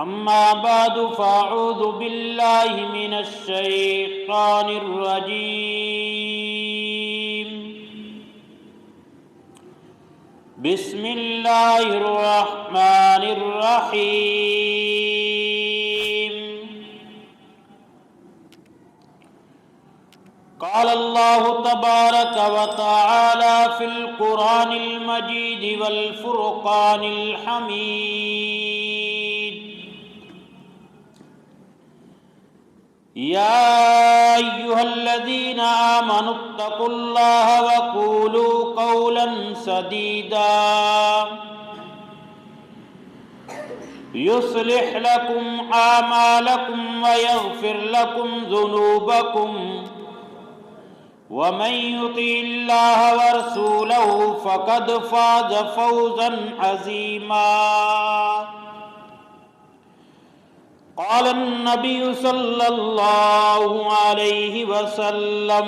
أما بعد فأعوذ بالله من الشيطان الرجيم. بسم الله الرحمن الرحيم. قال الله تبارك وتعالى في القرآن المجيد والفرقان الحميد: يا أيها الذين آمنوا اتقوا الله وقولوا قولا سديدا يصلح لكم أعمالكم ويغفر لكم ذنوبكم ومن يطع الله ورسوله فقد فاز فوزا عظيما. قال النبي صلى الله عليه وسلم: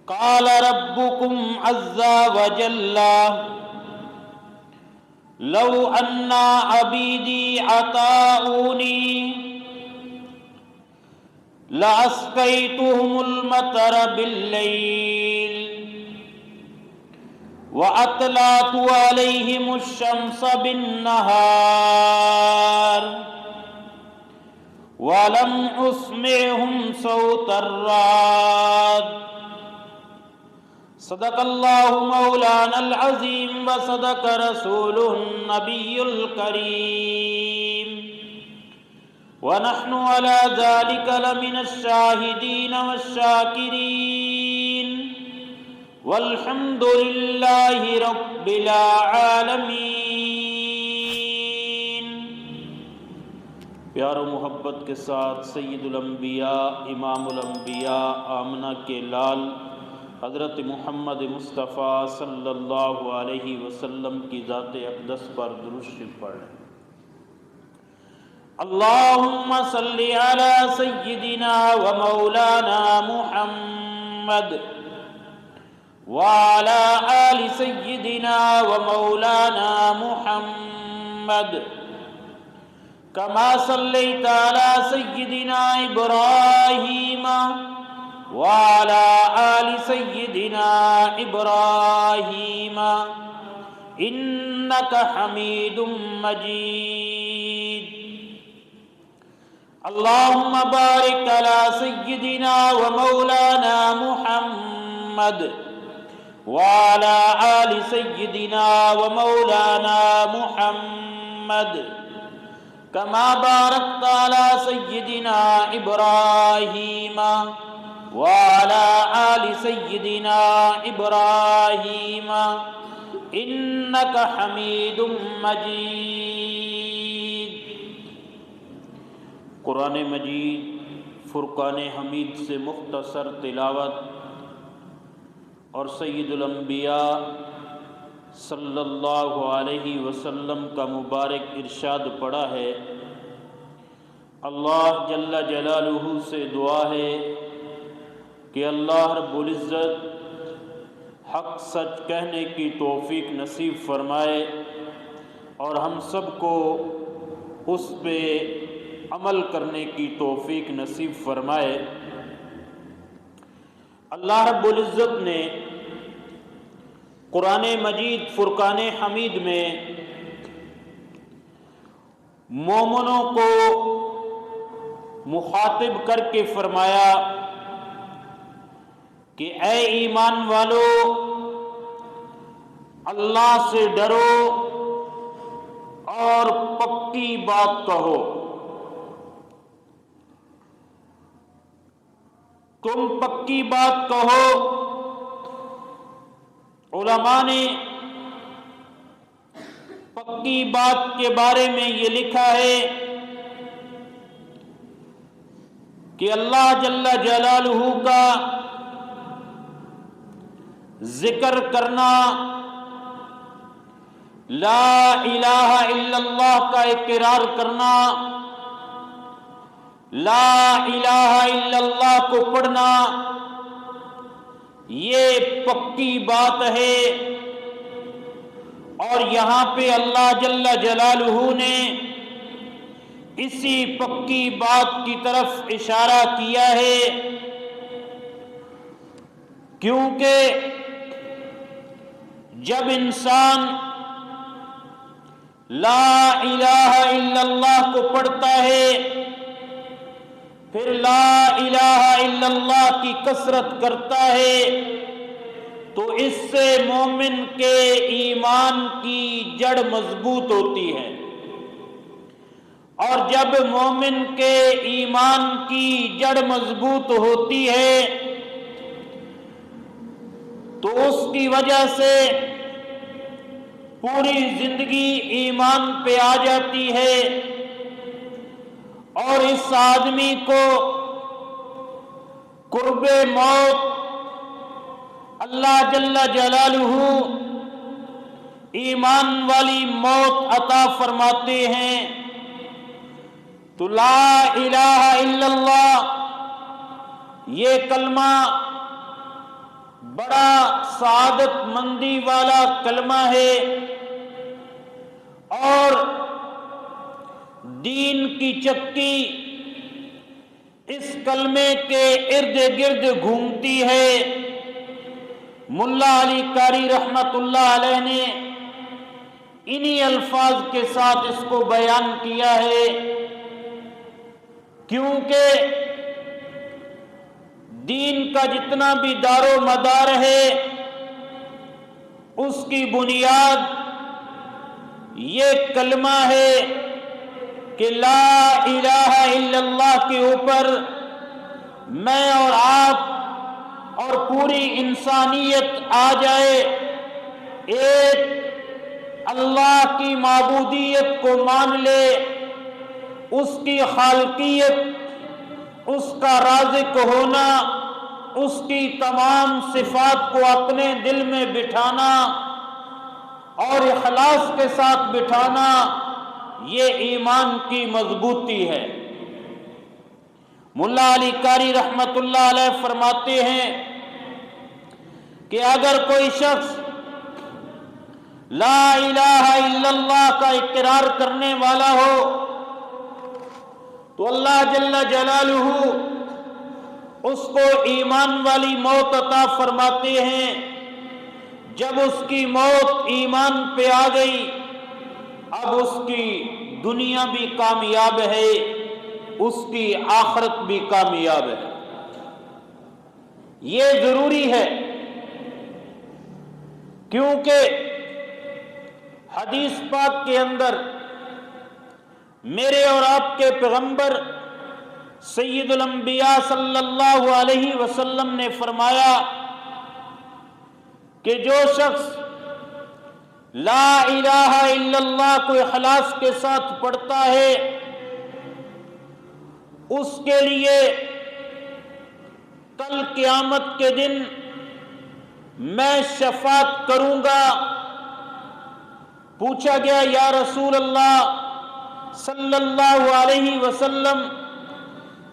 قال ربكم عز وجل: لو أن عبيدي أطاعوني لأسقيتهم المطر بالليل وأطلعت عليهم الشمس بالنهار ولم أسمعهم صوت الرعد. صدق الله مولانا العظيم وصدق رسوله النبي الكريم ونحن على ذلك لمن الشاهدين والشاكرين والحمد لله رب العالمین. پیار و محبت کے ساتھ سید الانبیاء امام الانبیاء آمنہ کے لال حضرت محمد مصطفیٰ صلی اللہ علیہ وسلم کی ذات اقدس پر درود شریف پڑھیں. اللہم صلی علی سیدنا و مولانا محمد وعلى آل سيدنا ومولانا محمد كما صليت على سيدنا إبراهيم وعلى آل سيدنا إبراهيم إنك حميد مجيد. اللهم بارك على سيدنا ومولانا محمد وعلى آل سيدنا ومولانا محمد كما باركت على سيدنا إبراهيم وعلى آل سيدنا إبراهيم إنك حميد مجيد. قرآن مجید فرقان حمید سے مختصر تلاوت اور سید الانبیاء صلی اللہ علیہ وسلم کا مبارک ارشاد پڑا ہے. اللہ جل جلالہ سے دعا ہے کہ اللہ رب العزت حق سچ کہنے کی توفیق نصیب فرمائے اور ہم سب کو اس پہ عمل کرنے کی توفیق نصیب فرمائے. اللہ رب العزت نے قرآن مجید فرقان حمید میں مومنوں کو مخاطب کر کے فرمایا کہ اے ایمان والو، اللہ سے ڈرو اور پکی بات کہو. تم پکی بات کہو. علماء نے پکی بات کے بارے میں یہ لکھا ہے کہ اللہ جل جلالہ کا ذکر کرنا، لا الہ الا اللہ کا اقرار کرنا، لا الہ الا اللہ کو پڑھنا، یہ پکی بات ہے اور یہاں پہ اللہ جل جلالہ نے اسی پکی بات کی طرف اشارہ کیا ہے، کیونکہ جب انسان لا الہ الا اللہ کو پڑھتا ہے، پھر لا الہ الا اللہ کی کثرت کرتا ہے، تو اس سے مومن کے ایمان کی جڑ مضبوط ہوتی ہے، اور جب مومن کے ایمان کی جڑ مضبوط ہوتی ہے تو اس کی وجہ سے پوری زندگی ایمان پہ آ جاتی ہے، اور اس آدمی کو قرب موت اللہ جل جلالہ ایمان والی موت عطا فرماتے ہیں۔ تو لا الہ الا اللہ یہ کلمہ بڑا سعادت مندی والا کلمہ ہے، اور دین کی چکی اس کلمے کے ارد گرد گھومتی ہے۔ ملا علی قاری رحمت اللہ علیہ نے انہی الفاظ کے ساتھ اس کو بیان کیا ہے، کیونکہ دین کا جتنا بھی دار و مدار ہے اس کی بنیاد یہ کلمہ ہے کہ لا الہ الا اللہ کے اوپر میں اور آپ اور پوری انسانیت آ جائے، ایک اللہ کی معبودیت کو مان لے، اس کی خالقیت، اس کا رازق ہونا، اس کی تمام صفات کو اپنے دل میں بٹھانا اور اخلاص کے ساتھ بٹھانا، یہ ایمان کی مضبوطی ہے۔ ملا علی قاری رحمت اللہ علیہ فرماتے ہیں کہ اگر کوئی شخص لا الہ الا اللہ کا اقرار کرنے والا ہو تو اللہ جل جلالہ اس کو ایمان والی موت عطا فرماتے ہیں۔ جب اس کی موت ایمان پہ آ گئی، اب اس کی دنیا بھی کامیاب ہے، اس کی آخرت بھی کامیاب ہے۔ یہ ضروری ہے، کیونکہ حدیث پاک کے اندر میرے اور آپ کے پیغمبر سید الانبیاء صلی اللہ علیہ وسلم نے فرمایا کہ جو شخص لا الہ الا اللہ کو اخلاص کے ساتھ پڑھتا ہے اس کے لیے کل قیامت کے دن میں شفاعت کروں گا۔ پوچھا گیا یا رسول اللہ صلی اللہ علیہ وسلم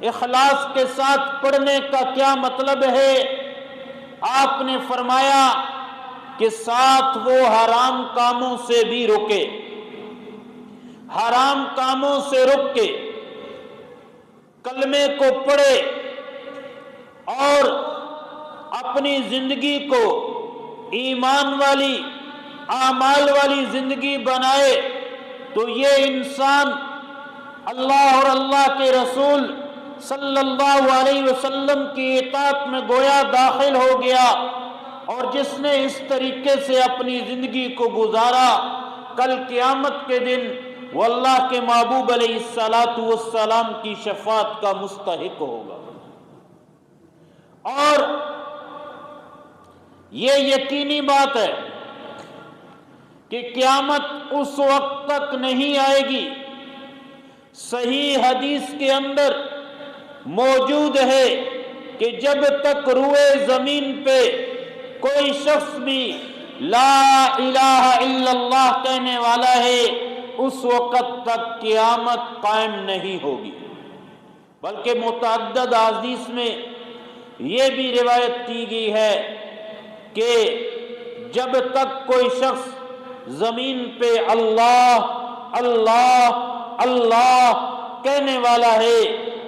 اخلاص کے ساتھ پڑھنے کا کیا مطلب ہے؟ آپ نے فرمایا کہ ساتھ وہ حرام کاموں سے بھی رکے، حرام کاموں سے رک کے کلمے کو پڑھے اور اپنی زندگی کو ایمان والی اعمال والی زندگی بنائے، تو یہ انسان اللہ اور اللہ کے رسول صلی اللہ علیہ وسلم کی اطاعت میں گویا داخل ہو گیا، اور جس نے اس طریقے سے اپنی زندگی کو گزارا کل قیامت کے دن وہ اللہ کے محبوب علیہ السلام کی شفاعت کا مستحق ہوگا۔ اور یہ یقینی بات ہے کہ قیامت اس وقت تک نہیں آئے گی، صحیح حدیث کے اندر موجود ہے کہ جب تک روئے زمین پہ کوئی شخص بھی لا الہ الا اللہ کہنے والا ہے اس وقت تک قیامت قائم نہیں ہوگی۔ بلکہ متعدد احادیث میں یہ بھی روایت کی گئی ہے کہ جب تک کوئی شخص زمین پہ اللہ اللہ اللہ کہنے والا ہے،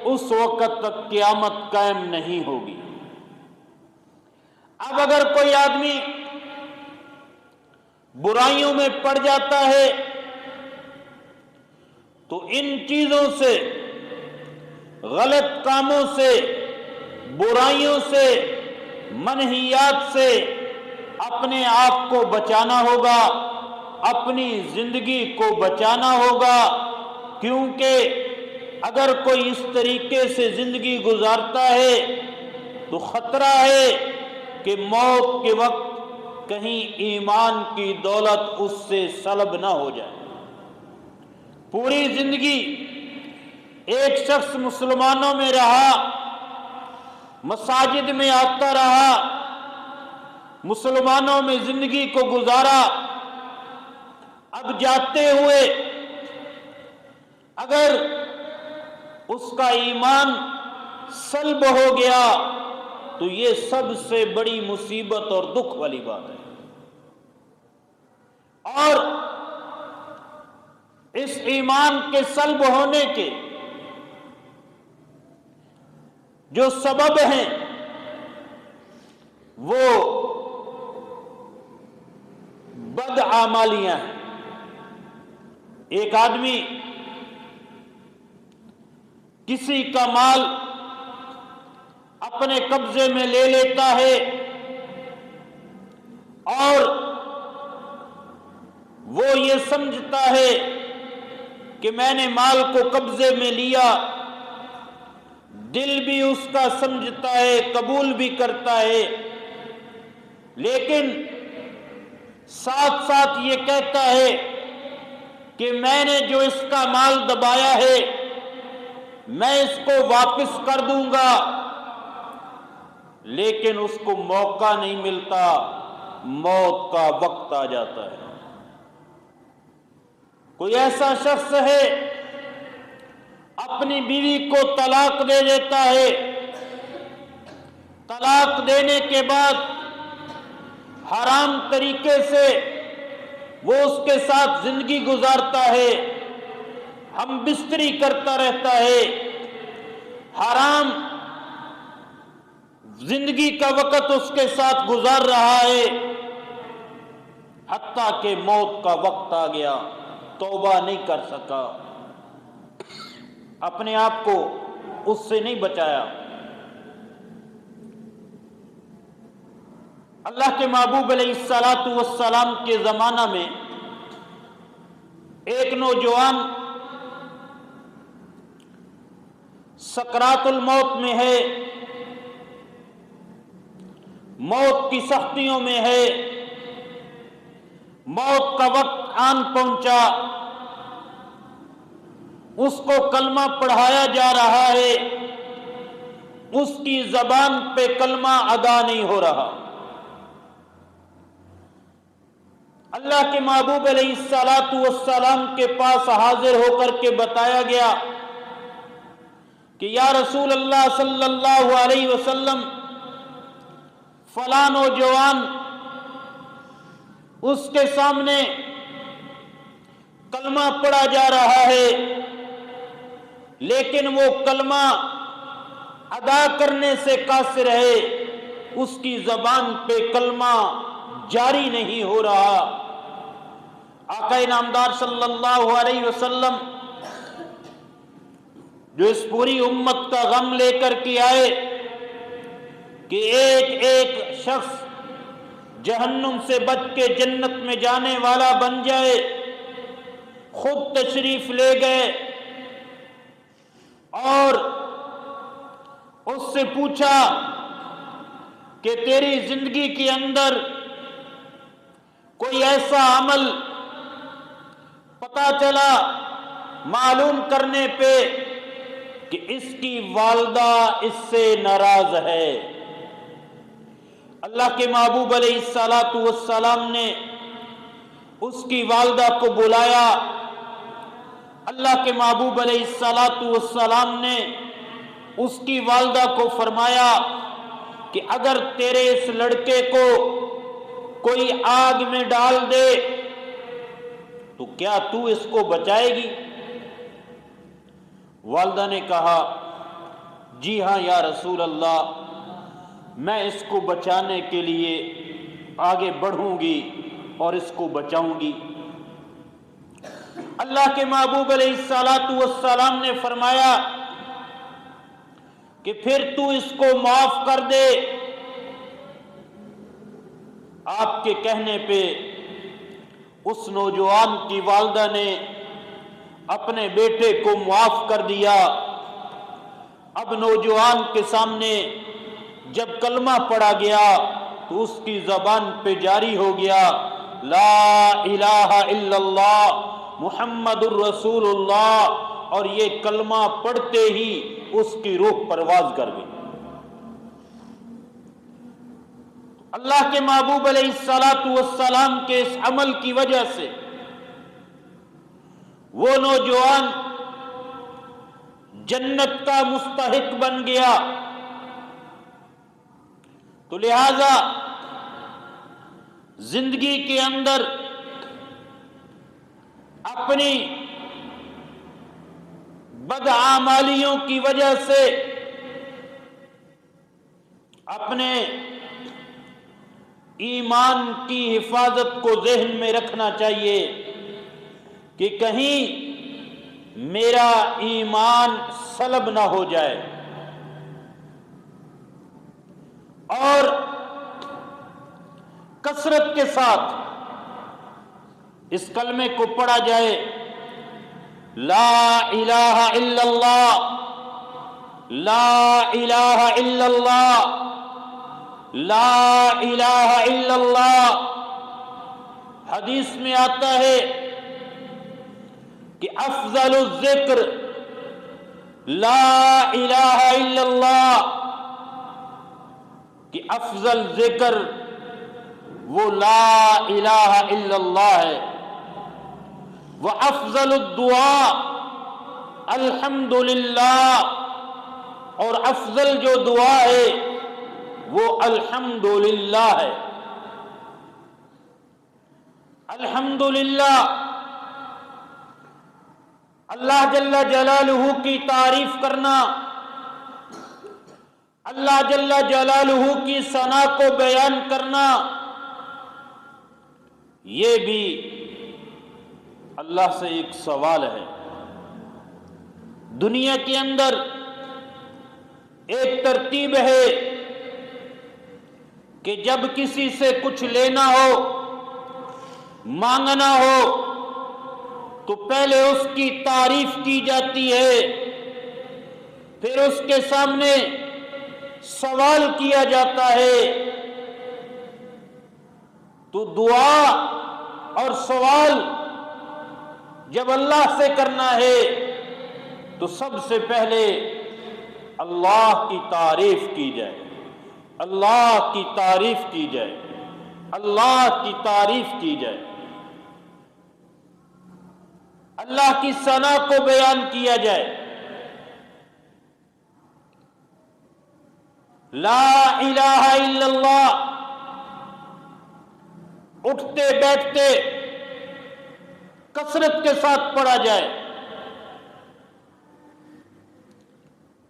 اس وقت تک قیامت قائم نہیں ہوگی۔ اب اگر کوئی آدمی برائیوں میں پڑ جاتا ہے تو ان چیزوں سے، غلط کاموں سے، برائیوں سے، منہیات سے اپنے آپ کو بچانا ہوگا، اپنی زندگی کو بچانا ہوگا، کیونکہ اگر کوئی اس طریقے سے زندگی گزارتا ہے تو خطرہ ہے کہ موت کے وقت کہیں ایمان کی دولت اس سے سلب نہ ہو جائے۔ پوری زندگی ایک شخص مسلمانوں میں رہا، مساجد میں آتا رہا، مسلمانوں میں زندگی کو گزارا، اب جاتے ہوئے اگر اس کا ایمان سلب ہو گیا تو یہ سب سے بڑی مصیبت اور دکھ والی بات ہے۔ اور اس ایمان کے سلب ہونے کے جو سبب ہیں وہ بدعمالیاں ہیں۔ ایک آدمی کسی کا مال اپنے قبضے میں لے لیتا ہے اور وہ یہ سمجھتا ہے کہ میں نے مال کو قبضے میں لیا، دل بھی اس کا سمجھتا ہے، قبول بھی کرتا ہے، لیکن ساتھ ساتھ یہ کہتا ہے کہ میں نے جو اس کا مال دبایا ہے میں اس کو واپس کر دوں گا، لیکن اس کو موقع نہیں ملتا، موت کا وقت آ جاتا ہے۔ کوئی ایسا شخص ہے اپنی بیوی کو طلاق دے دیتا ہے، طلاق دینے کے بعد حرام طریقے سے وہ اس کے ساتھ زندگی گزارتا ہے، ہم بستری کرتا رہتا ہے، حرام زندگی کا وقت اس کے ساتھ گزار رہا ہے، حتیٰ کہ موت کا وقت آ گیا، توبہ نہیں کر سکا، اپنے آپ کو اس سے نہیں بچایا۔ اللہ کے محبوب علیہ السلام کے زمانہ میں ایک نوجوان سکرات الموت میں ہے، موت کی سختیوں میں ہے، موت کا وقت آن پہنچا، اس کو کلمہ پڑھایا جا رہا ہے، اس کی زبان پہ کلمہ ادا نہیں ہو رہا۔ اللہ کے محبوب علیہ السلام کے پاس حاضر ہو کر کے بتایا گیا کہ یا رسول اللہ صلی اللہ علیہ وسلم، فلاں نوجوان اس کے سامنے کلمہ پڑھا جا رہا ہے لیکن وہ کلمہ ادا کرنے سے قاصر ہے، اس کی زبان پہ کلمہ جاری نہیں ہو رہا۔ آقا نامدار صلی اللہ علیہ وسلم جو اس پوری امت کا غم لے کر کے آئے کہ ایک ایک شخص جہنم سے بچ کے جنت میں جانے والا بن جائے، خود تشریف لے گئے اور اس سے پوچھا کہ تیری زندگی کے اندر کوئی ایسا عمل پتا چلا معلوم کرنے پہ کہ اس کی والدہ اس سے ناراض ہے؟ اللہ کے محبوب علیہ السلام نے اس کی والدہ کو بلایا، اللہ کے محبوب علیہ السلام نے اس کی والدہ کو فرمایا کہ اگر تیرے اس لڑکے کو کوئی آگ میں ڈال دے تو کیا تو اس کو بچائے گی؟ والدہ نے کہا جی ہاں یا رسول اللہ، میں اس کو بچانے کے لیے آگے بڑھوں گی اور اس کو بچاؤں گی۔ اللہ کے محبوب علیہ السلام نے فرمایا کہ پھر تو اس کو معاف کر دے۔ آپ کے کہنے پہ اس نوجوان کی والدہ نے اپنے بیٹے کو معاف کر دیا۔ اب نوجوان کے سامنے جب کلمہ پڑھا گیا تو اس کی زبان پہ جاری ہو گیا لا الہ الا اللہ محمد الرسول اللہ، اور یہ کلمہ پڑھتے ہی اس کی روح پرواز کر گئی۔ اللہ کے محبوب علیہ السلام کے اس عمل کی وجہ سے وہ نوجوان جنت کا مستحق بن گیا۔ تو لہذا زندگی کے اندر اپنی بدعمالیوں کی وجہ سے اپنے ایمان کی حفاظت کو ذہن میں رکھنا چاہیے کہ کہیں میرا ایمان سلب نہ ہو جائے، اور کثرت کے ساتھ اس کلمے کو پڑھا جائے لا الہ الا اللہ، لا الہ الا اللہ، لا الہ الا اللہ۔ حدیث میں آتا ہے کہ افضل الذکر لا الہ الا اللہ، کہ افضل ذکر وہ لا الہ الا اللہ ہے۔ وَأَفْضَلُ الدُّعَاء الحمدللہ، اور افضل جو دعا ہے وہ الحمدللہ ہے۔ الحمدللہ اللہ جل جلالہ کی تعریف کرنا، اللہ جل جلالہ کی ثنا کو بیان کرنا، یہ بھی اللہ سے ایک سوال ہے۔ دنیا کے اندر ایک ترتیب ہے کہ جب کسی سے کچھ لینا ہو، مانگنا ہو، تو پہلے اس کی تعریف کی جاتی ہے، پھر اس کے سامنے سوال کیا جاتا ہے۔ تو دعا اور سوال جب اللہ سے کرنا ہے تو سب سے پہلے اللہ کی تعریف کی جائے، اللہ کی تعریف کی جائے، اللہ کی تعریف کی جائے، اللہ کی ثنا کو بیان کیا جائے۔ لا الہ الا اللہ اٹھتے بیٹھتے کثرت کے ساتھ پڑھا جائے،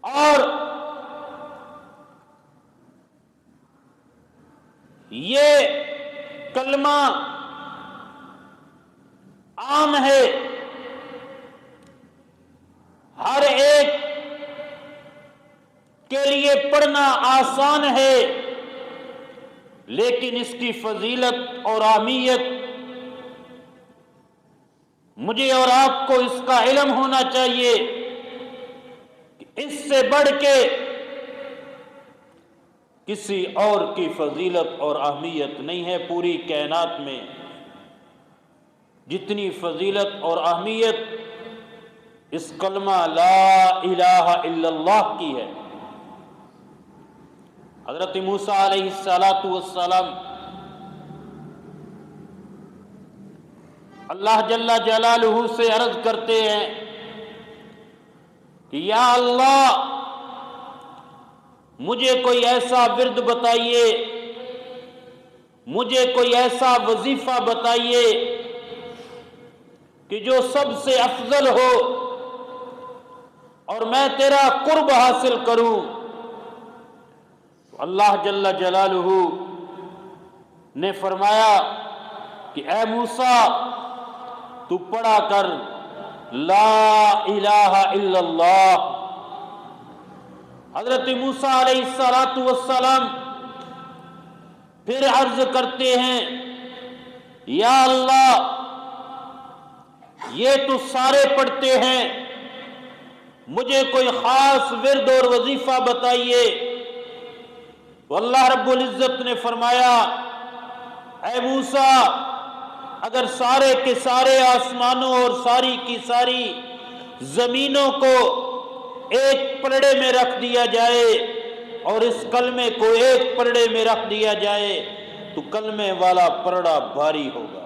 اور یہ کلمہ عام ہے، ہر ایک کے لیے پڑھنا آسان ہے، لیکن اس کی فضیلت اور اہمیت مجھے اور آپ کو اس کا علم ہونا چاہیے کہ اس سے بڑھ کے کسی اور کی فضیلت اور اہمیت نہیں ہے پوری کائنات میں۔ جتنی فضیلت اور اہمیت اس کلمہ لا الہ الا اللہ کی ہے۔ حضرت موسیٰ علیہ السلام اللہ جل جلالہ سے عرض کرتے ہیں کہ یا اللہ مجھے کوئی ایسا ورد بتائیے، مجھے کوئی ایسا وظیفہ بتائیے کہ جو سب سے افضل ہو اور میں تیرا قرب حاصل کروں. اللہ جل جلالہ نے فرمایا کہ اے موسیٰ تو پڑھا کر لا الہ الا اللہ. حضرت موسیٰ علیہ السلام پھر عرض کرتے ہیں یا اللہ یہ تو سارے پڑھتے ہیں، مجھے کوئی خاص ورد اور وظیفہ بتائیے. تو اللہ رب العزت نے فرمایا اے موسیٰ اگر سارے کے سارے آسمانوں اور ساری کی ساری زمینوں کو ایک پلڑے میں رکھ دیا جائے اور اس کلمے کو ایک پلڑے میں رکھ دیا جائے تو کلمے والا پلڑا بھاری ہوگا.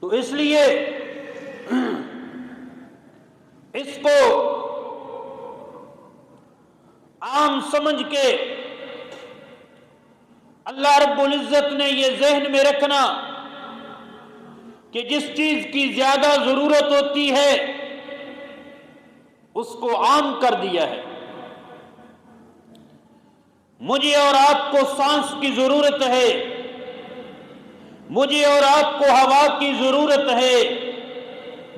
تو اس لیے اس کو عام سمجھ کے اللہ رب العزت نے یہ ذہن میں رکھنا کہ جس چیز کی زیادہ ضرورت ہوتی ہے اس کو عام کر دیا ہے. مجھے اور آپ کو سانس کی ضرورت ہے، مجھے اور آپ کو ہوا کی ضرورت ہے،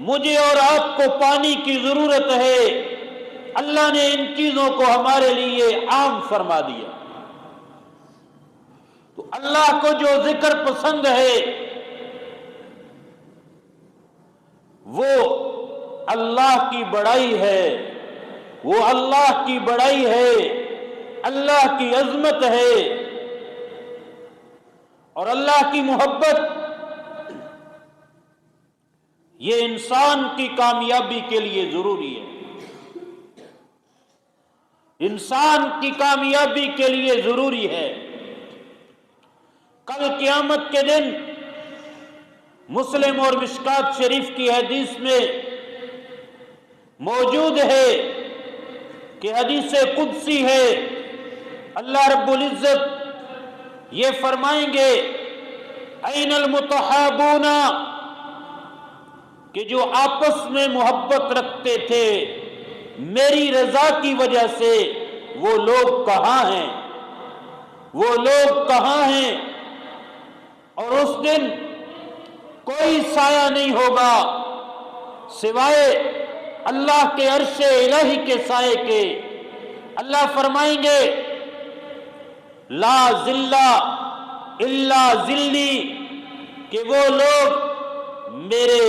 مجھے اور آپ کو پانی کی ضرورت ہے. اللہ نے ان چیزوں کو ہمارے لیے عام فرما دیا. تو اللہ کو جو ذکر پسند ہے وہ اللہ کی بڑائی ہے، وہ اللہ کی بڑائی ہے، اللہ کی عظمت ہے اور اللہ کی محبت. یہ انسان کی کامیابی کے لیے ضروری ہے، انسان کی کامیابی کے لیے ضروری ہے. کل قیامت کے دن مسلم اور مشکات شریف کی حدیث میں موجود ہے کہ حدیث قدسی ہے، اللہ رب العزت یہ فرمائیں گے این المتحابون، کہ جو آپس میں محبت رکھتے تھے میری رضا کی وجہ سے وہ لوگ کہاں ہیں، وہ لوگ کہاں ہیں. اور اس دن کوئی سایہ نہیں ہوگا سوائے اللہ کے عرش الہی کے سائے کے. اللہ فرمائیں گے لا ذل الا ذلی، کہ وہ لوگ میرے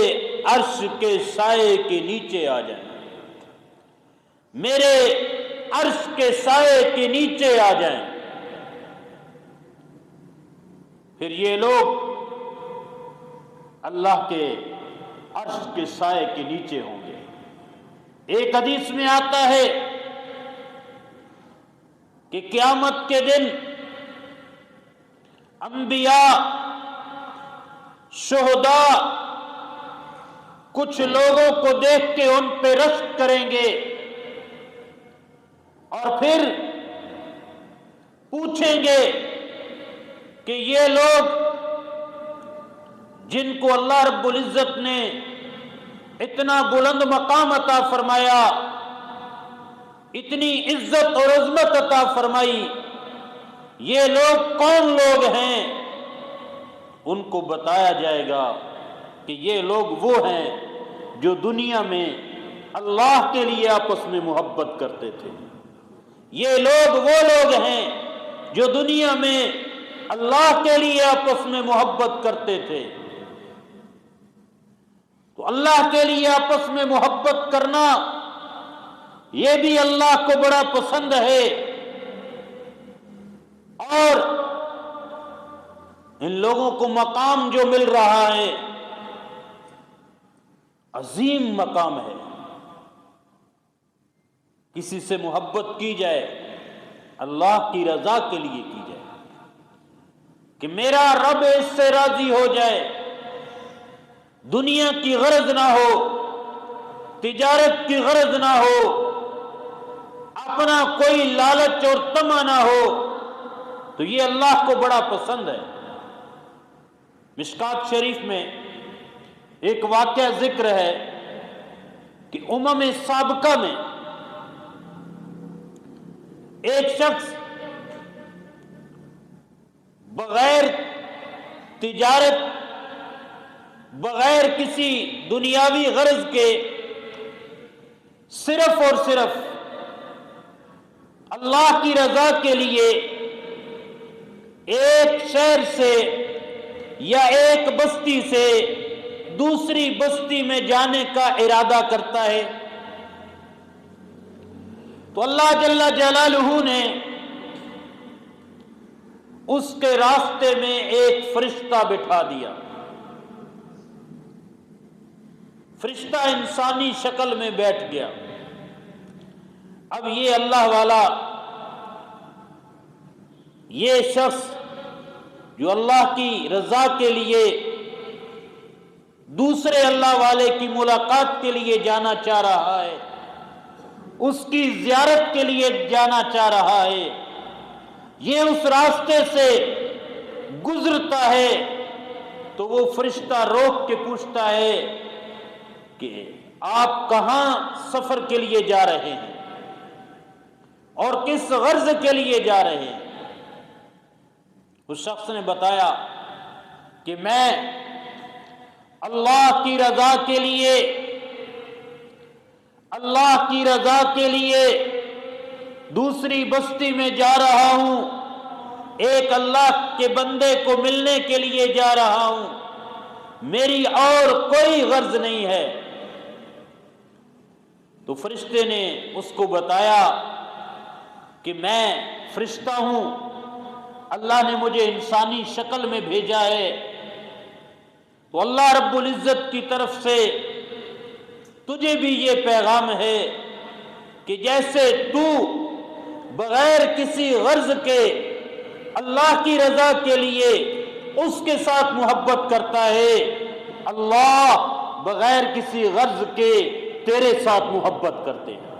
عرش کے سائے کے نیچے آ جائیں، میرے عرش کے سائے کے نیچے آ جائیں. پھر یہ لوگ اللہ کے عرش کے سائے کے نیچے ہوں گے. ایک حدیث میں آتا ہے کہ قیامت کے دن انبیاء، شہداء کچھ لوگوں کو دیکھ کے ان پہ رشک کریں گے اور پھر پوچھیں گے کہ یہ لوگ جن کو اللہ رب العزت نے اتنا بلند مقام عطا فرمایا، اتنی عزت اور عظمت عطا فرمائی، یہ لوگ کون لوگ ہیں؟ ان کو بتایا جائے گا کہ یہ لوگ وہ ہیں جو دنیا میں اللہ کے لیے آپس میں محبت کرتے تھے. یہ لوگ وہ لوگ ہیں جو دنیا میں اللہ کے لیے آپس میں محبت کرتے تھے. تو اللہ کے لیے آپس میں محبت کرنا یہ بھی اللہ کو بڑا پسند ہے. اور ان لوگوں کو مقام جو مل رہا ہے عظیم مقام ہے. کسی سے محبت کی جائے اللہ کی رضا کے لیے کی جائے کہ میرا رب اس سے راضی ہو جائے، دنیا کی غرض نہ ہو، تجارت کی غرض نہ ہو، اپنا کوئی لالچ اور طمع نہ ہو، تو یہ اللہ کو بڑا پسند ہے. مشکات شریف میں ایک واقعہ ذکر ہے کہ امم سابقہ میں ایک شخص بغیر تجارت، بغیر کسی دنیاوی غرض کے صرف اور صرف اللہ کی رضا کے لیے ایک شہر سے یا ایک بستی سے دوسری بستی میں جانے کا ارادہ کرتا ہے، تو اللہ جل جلالہ نے اس کے راستے میں ایک فرشتہ بٹھا دیا۔ فرشتہ انسانی شکل میں بیٹھ گیا۔ اب یہ اللہ والا، یہ شخص جو اللہ کی رضا کے لیے دوسرے اللہ والے کی ملاقات کے لیے جانا چاہ رہا ہے، اس کی زیارت کے لیے جانا چاہ رہا ہے، یہ اس راستے سے گزرتا ہے تو وہ فرشتہ روک کے پوچھتا ہے کہ آپ کہاں سفر کے لیے جا رہے ہیں اور کس غرض کے لیے جا رہے ہیں؟ اس شخص نے بتایا کہ میں اللہ کی رضا کے لیے، اللہ کی رضا کے لیے دوسری بستی میں جا رہا ہوں، ایک اللہ کے بندے کو ملنے کے لیے جا رہا ہوں، میری اور کوئی غرض نہیں ہے۔ تو فرشتے نے اس کو بتایا کہ میں فرشتہ ہوں، اللہ نے مجھے انسانی شکل میں بھیجا ہے، تو اللہ رب العزت کی طرف سے تجھے بھی یہ پیغام ہے کہ جیسے تو بغیر کسی غرض کے اللہ کی رضا کے لیے اس کے ساتھ محبت کرتا ہے، اللہ بغیر کسی غرض کے تیرے ساتھ محبت کرتے ہیں۔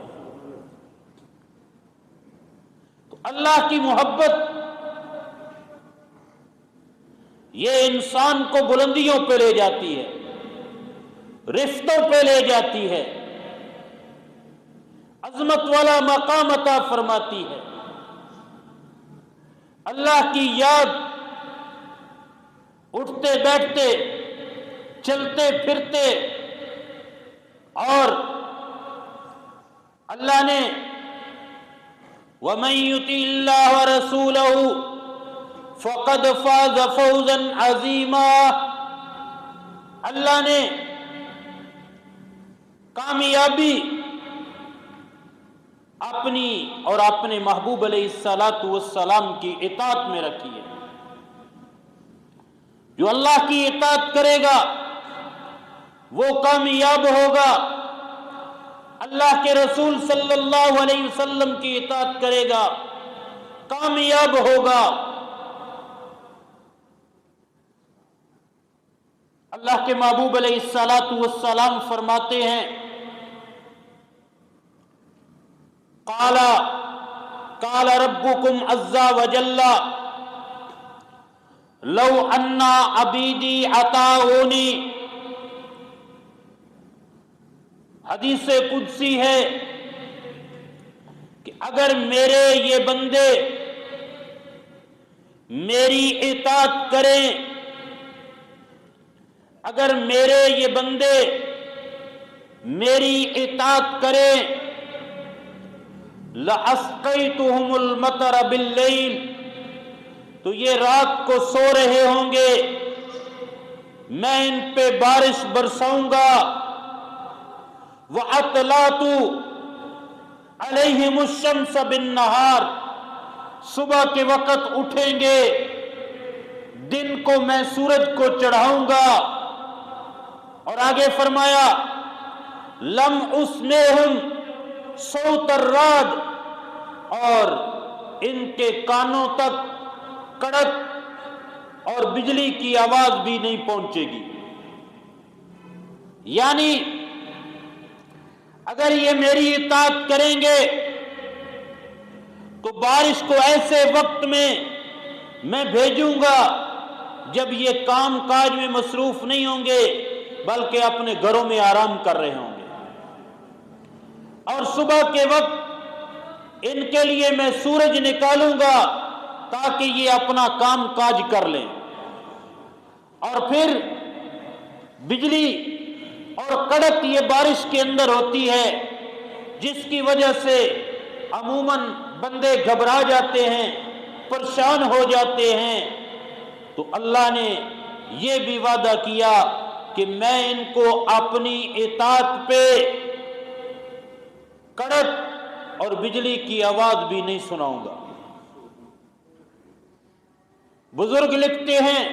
تو اللہ کی محبت یہ انسان کو بلندیوں پہ لے جاتی ہے، رفتوں پہ لے جاتی ہے، عظمت والا مقام عطا فرماتی ہے۔ اللہ کی یاد اٹھتے بیٹھتے، چلتے پھرتے، اور اللہ نے وَمَن يُطِعِ اللَّهَ وَرَسُولَهُ فَقَدْ فَازَ فَوْزًا عَظِيمًا، اللہ نے کامیابی اپنی اور اپنے محبوب علیہ السلام کی اطاعت میں رکھی ہے۔ جو اللہ کی اطاعت کرے گا وہ کامیاب ہوگا، اللہ کے رسول صلی اللہ علیہ وسلم کی اطاعت کرے گا کامیاب ہوگا۔ اللہ کے محبوب علیہ السلام فرماتے ہیں قال ربکم عز وجل لو ان عبیدی اطاعونی، حدیث قدسی ہے کہ اگر میرے یہ بندے میری اطاعت کریں، اگر میرے یہ بندے میری اطاعت کریں، لَأَسْقَيْتُهُمُ الْمَطَرَ بِاللَّيْلِ، تو یہ رات کو سو رہے ہوں گے، میں ان پہ بارش برساؤں گا، وَأَطْلَعْتُ عَلَيْهِمُ الشَّمْسَ بِالنَّهَارِ، صبح کے وقت اٹھیں گے، دن کو میں سورج کو چڑھاؤں گا۔ اور آگے فرمایا لَمْ أُسْمِعْهُمْ صوت الرعد، اور ان کے کانوں تک کڑک اور بجلی کی آواز بھی نہیں پہنچے گی۔ یعنی اگر یہ میری اطاعت کریں گے تو بارش کو ایسے وقت میں بھیجوں گا جب یہ کام کاج میں مصروف نہیں ہوں گے بلکہ اپنے گھروں میں آرام کر رہے ہوں گے، اور صبح کے وقت ان کے لیے میں سورج نکالوں گا تاکہ یہ اپنا کام کاج کر لیں، اور پھر بجلی اور کڑک یہ بارش کے اندر ہوتی ہے جس کی وجہ سے عموماً بندے گھبرا جاتے ہیں، پریشان ہو جاتے ہیں، تو اللہ نے یہ بھی وعدہ کیا کہ میں ان کو اپنی اطاعت پہ کڑک اور بجلی کی آواز بھی نہیں سناؤں گا۔ بزرگ لکھتے ہیں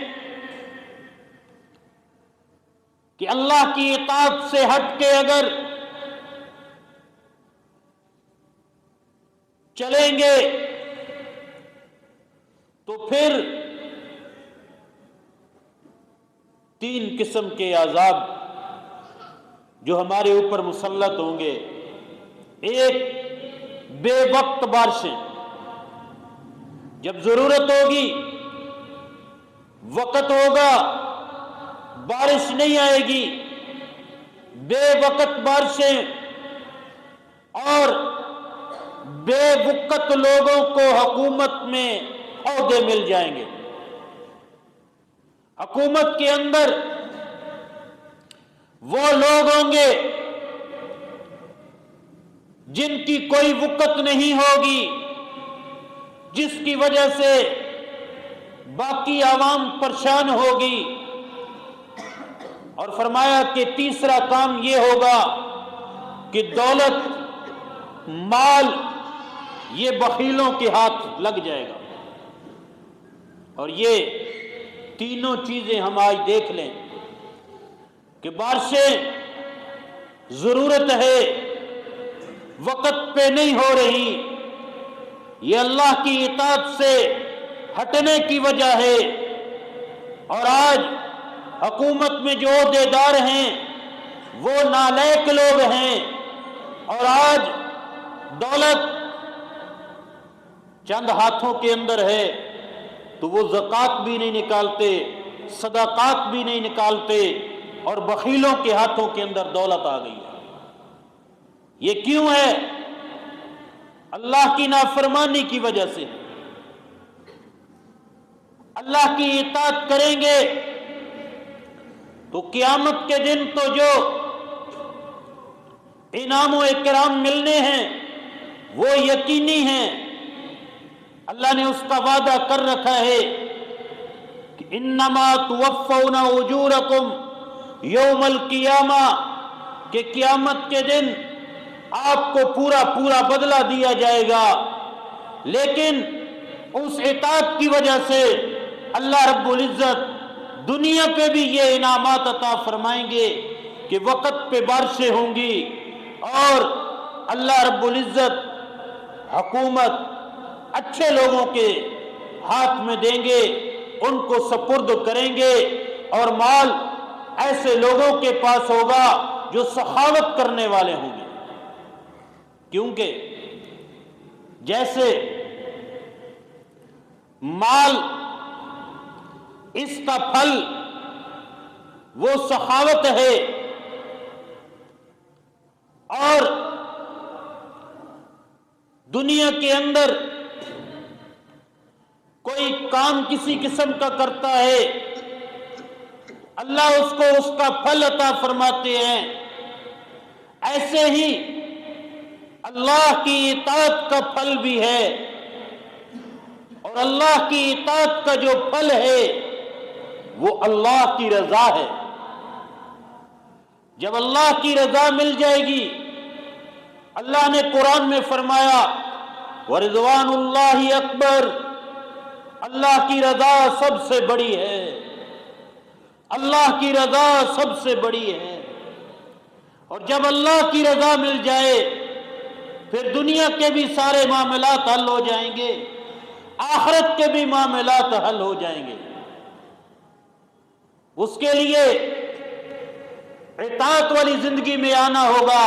کہ اللہ کی اطاعت سے ہٹ کے اگر چلیں گے تو پھر تین قسم کے عذاب جو ہمارے اوپر مسلط ہوں گے۔ ایک، بے وقت بارشیں، جب ضرورت ہوگی، وقت ہوگا، بارش نہیں آئے گی، بے وقت بارشیں، اور بے وقت لوگوں کو حکومت میں عہدے مل جائیں گے۔ حکومت کے اندر وہ لوگ ہوں گے جن کی کوئی وقت نہیں ہوگی، جس کی وجہ سے باقی عوام پریشان ہوگی، اور فرمایا کہ تیسرا کام یہ ہوگا کہ دولت، مال، یہ بخیلوں کے ہاتھ لگ جائے گا۔ اور یہ تینوں چیزیں ہم آج دیکھ لیں کہ بارشیں ضرورت ہے، وقت پہ نہیں ہو رہی، یہ اللہ کی اطاعت سے ہٹنے کی وجہ ہے، اور آج حکومت میں جو عہدیدار ہیں وہ نالائق لوگ ہیں، اور آج دولت چند ہاتھوں کے اندر ہے تو وہ زکوٰۃ بھی نہیں نکالتے، صدقات بھی نہیں نکالتے، اور بخیلوں کے ہاتھوں کے اندر دولت آ گئی ہے۔ یہ کیوں ہے؟ اللہ کی نافرمانی کی وجہ سے۔ اللہ کی اطاعت کریں گے تو قیامت کے دن تو جو انعام و اکرام ملنے ہیں وہ یقینی ہیں۔ اللہ نے اس کا وعدہ کر رکھا ہے کہ انما توفون اجورکم یوم القیامہ، کہ قیامت کے دن آپ کو پورا پورا بدلہ دیا جائے گا، لیکن اس اطاعت کی وجہ سے اللہ رب العزت دنیا پہ بھی یہ انعامات عطا فرمائیں گے کہ وقت پہ بارشیں ہوں گی، اور اللہ رب العزت حکومت اچھے لوگوں کے ہاتھ میں دیں گے، ان کو سپرد کریں گے، اور مال ایسے لوگوں کے پاس ہوگا جو سخاوت کرنے والے ہوں گے۔ کیونکہ جیسے مال، اس کا پھل وہ سخاوت ہے، اور دنیا کے اندر کوئی کام کسی قسم کا کرتا ہے، اللہ اس کو اس کا پھل عطا فرماتے ہیں، ایسے ہی اللہ کی اطاعت کا پھل بھی ہے، اور اللہ کی اطاعت کا جو پھل ہے وہ اللہ کی رضا ہے۔ جب اللہ کی رضا مل جائے گی، اللہ نے قرآن میں فرمایا وَرِضْوَانُ اللَّهِ اکبر، اللہ کی رضا سب سے بڑی ہے، اللہ کی رضا سب سے بڑی ہے۔ اور جب اللہ کی رضا مل جائے پھر دنیا کے بھی سارے معاملات حل ہو جائیں گے، آخرت کے بھی معاملات حل ہو جائیں گے۔ اس کے لیے اطاعت والی زندگی میں آنا ہوگا۔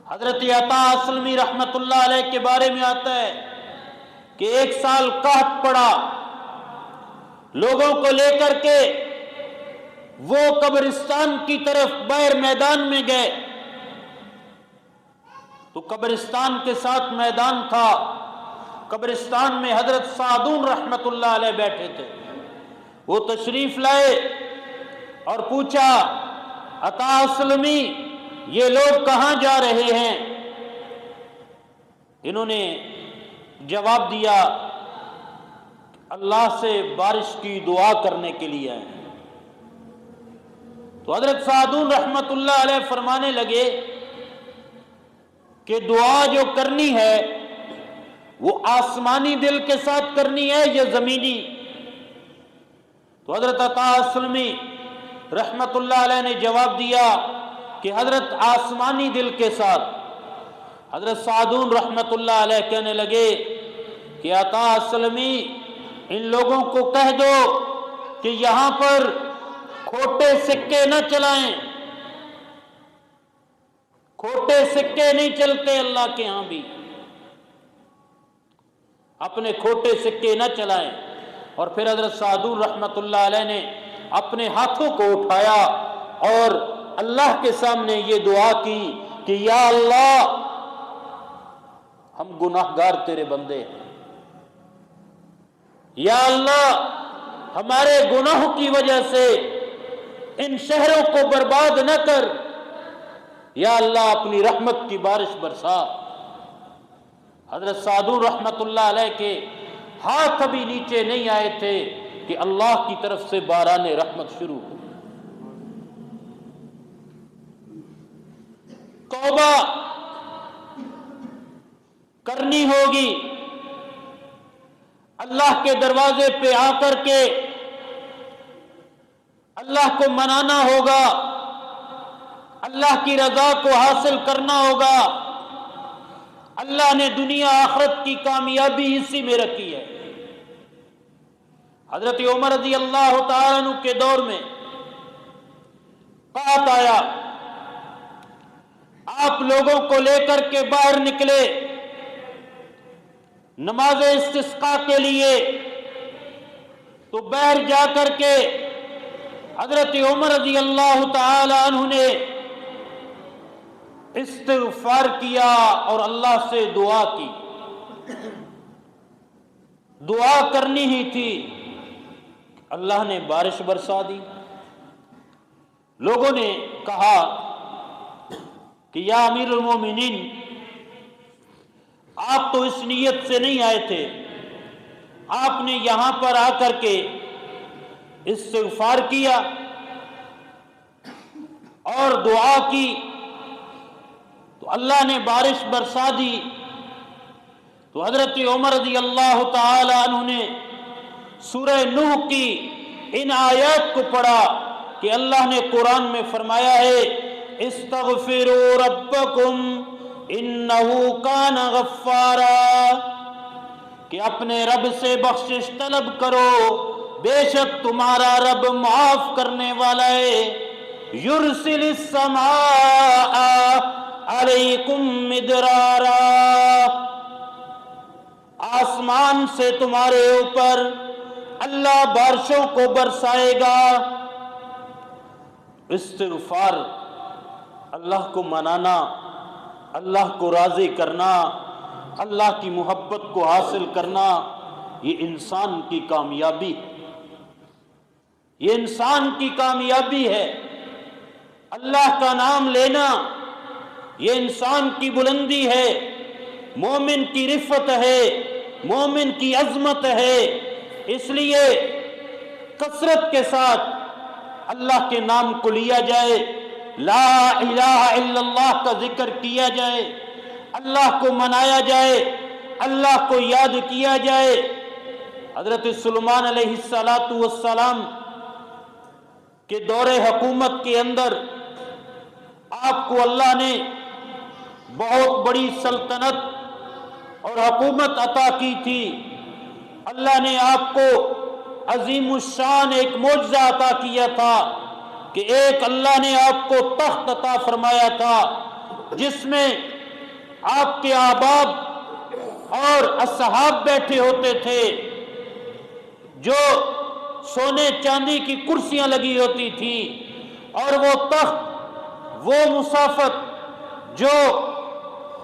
حضرت عطا اسلمی رحمت اللہ علیہ کے بارے میں آتا ہے کہ ایک سال قحط پڑا، لوگوں کو لے کر کے وہ قبرستان کی طرف باہر میدان میں گئے تو قبرستان کے ساتھ میدان تھا، قبرستان میں حضرت سعدون رحمت اللہ علیہ بیٹھے تھے۔ وہ تشریف لائے اور پوچھا عطا اسلمی یہ لوگ کہاں جا رہے ہیں؟ انہوں نے جواب دیا اللہ سے بارش کی دعا کرنے کے لیے آئے ہیں۔ تو حضرت سعدون رحمت اللہ علیہ فرمانے لگے کہ دعا جو کرنی ہے وہ آسمانی دل کے ساتھ کرنی ہے یا زمینی؟ تو حضرت عطا اسلمی رحمت اللہ علیہ نے جواب دیا کہ حضرت آسمانی دل کے ساتھ۔ حضرت سعدون رحمت اللہ علیہ کہنے لگے کہ عطا اسلمی ان لوگوں کو کہہ دو کہ یہاں پر کھوٹے سکے نہ چلائیں، کھوٹے سکے نہیں چلتے اللہ کے ہاں بھی، اپنے کھوٹے سکے نہ چلائیں۔ اور پھر حضرت سعدون رحمت اللہ علیہ نے اپنے ہاتھوں کو اٹھایا اور اللہ کے سامنے یہ دعا کی کہ یا اللہ ہم گناہگار تیرے بندے ہیں، یا اللہ ہمارے گناہوں کی وجہ سے ان شہروں کو برباد نہ کر، یا اللہ اپنی رحمت کی بارش برسا۔ حضرت سعدون رحمت اللہ علیہ کے ہاتھ ابھی نیچے نہیں آئے تھے کہ اللہ کی طرف سے باران رحمت شروع ہو۔ توبہ کرنی ہوگی، اللہ کے دروازے پہ آ کر کے اللہ کو منانا ہوگا، اللہ کی رضا کو حاصل کرنا ہوگا۔ اللہ نے دنیا آخرت کی کامیابی اسی میں رکھی ہے۔ حضرت عمر رضی اللہ تعالیٰ عنہ کے دور میں قحط آیا، آپ لوگوں کو لے کر کے باہر نکلے نماز استسقاء کے لیے، تو باہر جا کر کے حضرت عمر رضی اللہ تعالی عنہ نے استغفار کیا اور اللہ سے دعا کی۔ دعا کرنی ہی تھی، اللہ نے بارش برسا دی۔ لوگوں نے کہا کہ یا امیر المومنین آپ تو اس نیت سے نہیں آئے تھے، آپ نے یہاں پر آ کر کے استغفار کیا اور دعا کی تو اللہ نے بارش برسا دی۔ تو حضرت عمر رضی اللہ تعالی عنہ نے سورہ نوح کی ان آیات کو پڑھا کہ اللہ نے قرآن میں فرمایا ہے استغفروا ربکم انہ کان غفارا، کہ اپنے رب سے بخشش طلب کرو، بے شک تمہارا رب معاف کرنے والا ہے۔ یرسل السماء علیکم مدرارا، آسمان سے تمہارے اوپر اللہ بارشوں کو برسائے گا۔ استغفار، اللہ کو منانا، اللہ کو راضی کرنا، اللہ کی محبت کو حاصل کرنا، یہ انسان کی کامیابی ہے، یہ انسان کی کامیابی ہے۔ اللہ کا نام لینا یہ انسان کی بلندی ہے، مومن کی رفت ہے، مومن کی عظمت ہے۔ اس لیے کثرت کے ساتھ اللہ کے نام کو لیا جائے، لا الہ الا اللہ کا ذکر کیا جائے، اللہ کو منایا جائے، اللہ کو یاد کیا جائے۔ حضرت سلیمان علیہ السلام کے دور حکومت کے اندر آپ کو اللہ نے بہت بڑی سلطنت اور حکومت عطا کی تھی۔ اللہ نے آپ کو عظیم الشان ایک معجزہ عطا کیا تھا کہ ایک اللہ نے آپ کو تخت عطا فرمایا تھا جس میں آپ کے احباب اور اصحاب بیٹھے ہوتے تھے، جو سونے چاندی کی کرسیاں لگی ہوتی تھیں، اور وہ تخت، وہ مسافت جو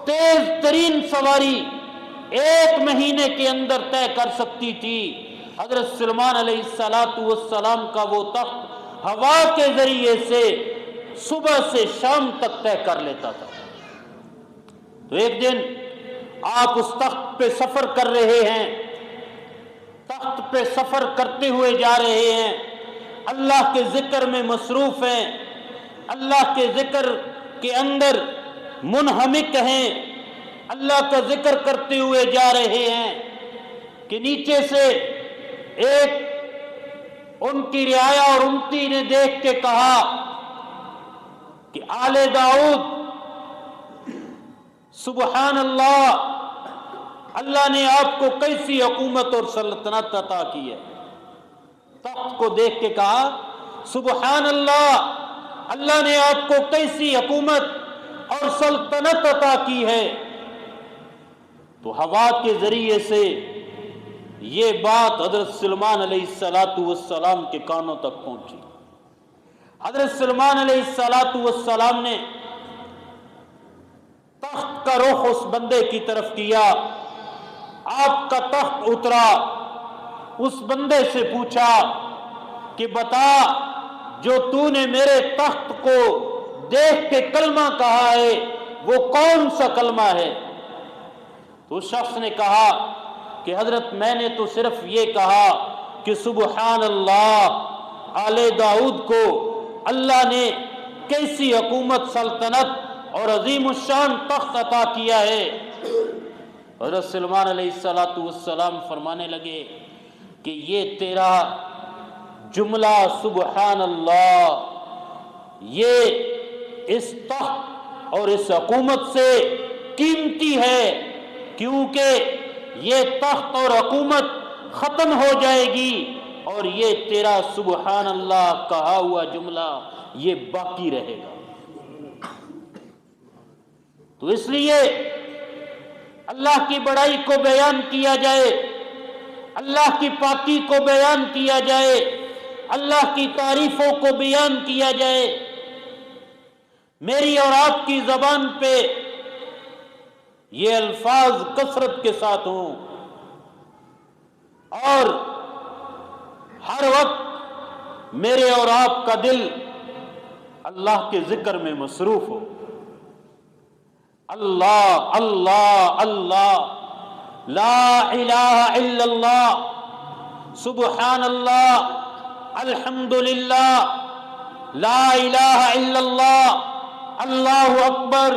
تیز ترین سواری 1 مہینے کے اندر طے کر سکتی تھی، حضرت سلیمان علیہ السلام کا وہ تخت ہوا کے ذریعے سے صبح سے شام تک طے کر لیتا تھا۔ تو ایک دن آپ اس تخت پہ سفر کر رہے ہیں، تخت پہ سفر کرتے ہوئے جا رہے ہیں، اللہ کے ذکر میں مصروف ہیں، اللہ کے ذکر کے اندر منہمک ہیں، اللہ کا ذکر کرتے ہوئے جا رہے ہیں کہ نیچے سے ایک ان کی رعایا اور امتی نے دیکھ کے کہا کہ آل داؤد، سبحان اللہ، اللہ نے آپ کو کیسی حکومت اور سلطنت عطا کی ہے۔ تخت کو دیکھ کے کہا سبحان اللہ، اللہ نے آپ کو کیسی حکومت اور سلطنت عطا کی ہے۔ تو ہوا کے ذریعے سے یہ بات حضرت سلیمان علیہ السلام کے کانوں تک پہنچی۔ حضرت سلیمان علیہ السلام نے تخت کا رخ اس بندے کی طرف کیا، آپ کا تخت اترا، اس بندے سے پوچھا کہ بتا، جو تو نے میرے تخت کو دیکھ کے کلمہ کہا ہے وہ کون سا کلمہ ہے؟ تو اس شخص نے کہا کہ حضرت میں نے تو صرف یہ کہا کہ سبحان اللہ، آل داؤد کو اللہ نے کیسی حکومت، سلطنت اور عظیم الشان تخت عطا کیا ہے۔ حضرت سلیمان علیہ السلام فرمانے لگے کہ یہ تیرا جملہ سبحان اللہ، یہ اس تخت اور اس حکومت سے قیمتی ہے، کیونکہ یہ تخت اور حکومت ختم ہو جائے گی اور یہ تیرا سبحان اللہ کہا ہوا جملہ یہ باقی رہے گا۔ تو اس لیے اللہ کی بڑائی کو بیان کیا جائے، اللہ کی پاکی کو بیان کیا جائے، اللہ کی تعریفوں کو بیان کیا جائے، میری اور آپ کی زبان پہ یہ الفاظ کثرت کے ساتھ ہوں اور ہر وقت میرے اور آپ کا دل اللہ کے ذکر میں مصروف ہو۔ اللہ اللہ اللہ، لا الہ الا اللہ، سبحان اللہ، الحمدللہ، لا الہ الا اللہ، اللہ اکبر،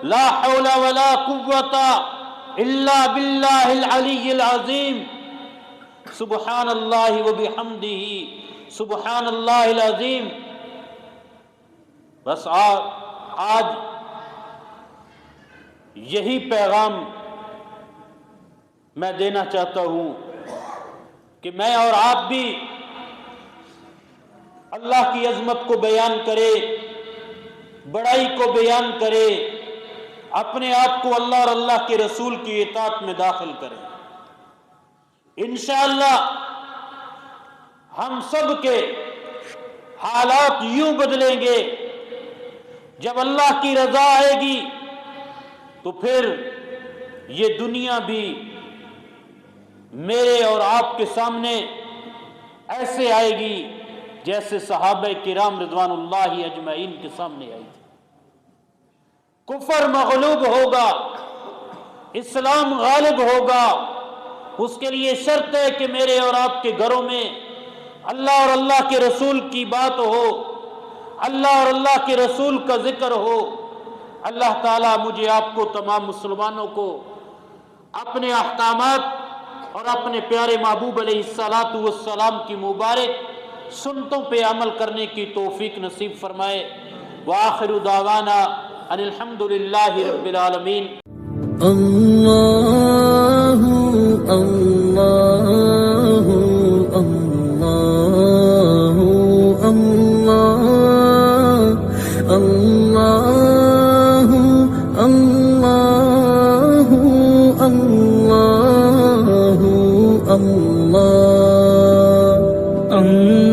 لا حول ولا قوت الا باللہ العلی العظیم، سبحان اللہ وبحمدہ، سبحان اللہ العظیم۔ بس آج یہی پیغام میں دینا چاہتا ہوں کہ میں اور آپ بھی اللہ کی عظمت کو بیان کرے، بڑائی کو بیان کرے، اپنے آپ کو اللہ اور اللہ کے رسول کی اطاعت میں داخل کریں۔ انشاءاللہ ہم سب کے حالات یوں بدلیں گے، جب اللہ کی رضا آئے گی تو پھر یہ دنیا بھی میرے اور آپ کے سامنے ایسے آئے گی جیسے صحابہ کرام رضوان اللہ اجمعین کے سامنے آئی تھی۔ کفر مغلوب ہوگا، اسلام غالب ہوگا۔ اس کے لیے شرط ہے کہ میرے اور آپ کے گھروں میں اللہ اور اللہ کے رسول کی بات ہو، اللہ اور اللہ کے رسول کا ذکر ہو۔ اللہ تعالیٰ مجھے آپ کو، تمام مسلمانوں کو اپنے احکامات اور اپنے پیارے محبوب علیہ السلام کی مبارک سنتوں پہ عمل کرنے کی توفیق نصیب فرمائے۔ وآخر دعوانا ان الحمد للہ رب العالمین۔ اللہ اللہ اللہ اللہ اللہ اللہ اللہ اللہ اللہ